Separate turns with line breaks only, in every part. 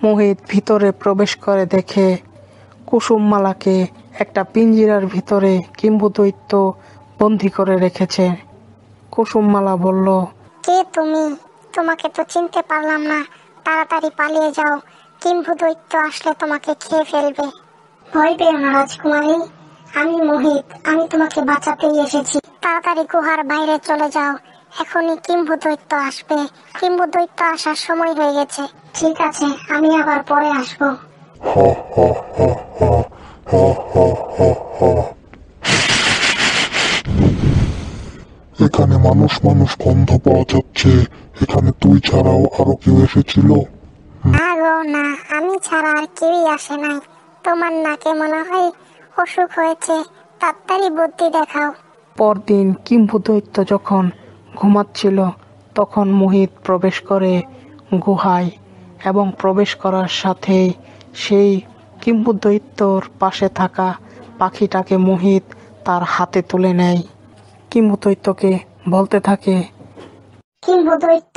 মোহিত ভিতরে প্রবেশ করে দেখে কুসুমমালাকে একটা পিঞ্জিরার ভিতরে কিম্বুদৈত্য বন্দি করে রেখেছে। কুসুমমালা বলল,
কে তুমি? তোমাকে তো চিনতে পারলাম না, তাড়াতাড়ি পালিয়ে যাও, কিম্বুদৈত্য আসলে তোমাকে খেয়ে ফেলবে। ভয় পেও না রাজকুমারী, আমি মোহিত, আমি তোমাকে বাঁচাতেই এসেছি। তাড়াতাড়ি গুহার বাইরে চলে যাও, এখনই কিম্বুদৈত্য আসবে, কিম্বুদৈত্য আসার সময় হয়ে গেছে। ঠিক আছে, আমি আবার পরে আসবো।
এখানে মানুষ মানুষ গন্ধ পাওয়া যাচ্ছে। এখানে তুই ছাড়াও আরো কেউ এসেছিল?
না গো না, আমি ছাড়া আর কেউই আসে নাই। তোমার নাকে মনে হয় অসুখ হয়েছে, তাড়াতাড়ি বুদ্ধি দেখাও।
পরদিন কিম্বুদৈত্য যখন ঘুমাচ্ছিল তখন মোহিত প্রবেশ করে গুহায়, এবং প্রবেশ করার সাথেই সেই কিম্বুদৈত্যর পাশে থাকা পাখিটাকে মোহিত তার হাতে তুলে নেয়। কিম্বুদৈত্যকে বলতে থাকে,
কিম্বুদৈত্য,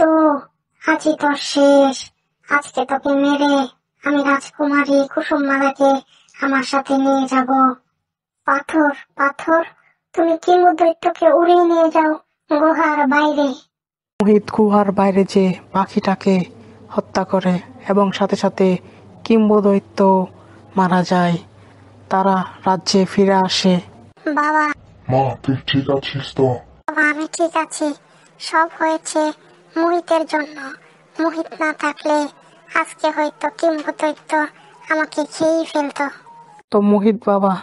আজই তোর শেষ। আজকে তোকে মেরে আমি রাজকুমারী কুসুমমালাকে আমার সাথে নিয়ে যাব। পাথর পাথর, তুমি কিম্বুদৈত্যকে উড়িয়ে নিয়ে যাও গুহার বাইরে।
মোহিত গুহার বাইরে যে পাখিটাকে হত্যা করে এবং সাথে সাথে কিম্বুদৈত্য মারা যায়। তারা রাজ্যে ফিরে আসে।
বাবা,
মা, তুই ঠিক আছিস তো?
বাবা, আমি ঠিক আছি। সব হয়েছে মোহিতের জন্য। মোহিত না থাকলে আজকে হয়তো কিম্বুদৈত্য আমাকে খেয়েই ফেলতো।
তো মোহিত বাবা,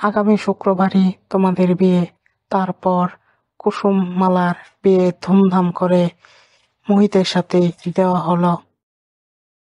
আগামী শুক্রবারই তোমাদের বিয়ে। তারপর কুসুমমালার বিয়ে ধুমধাম করে মোহিতের সাথে দেওয়া হলো।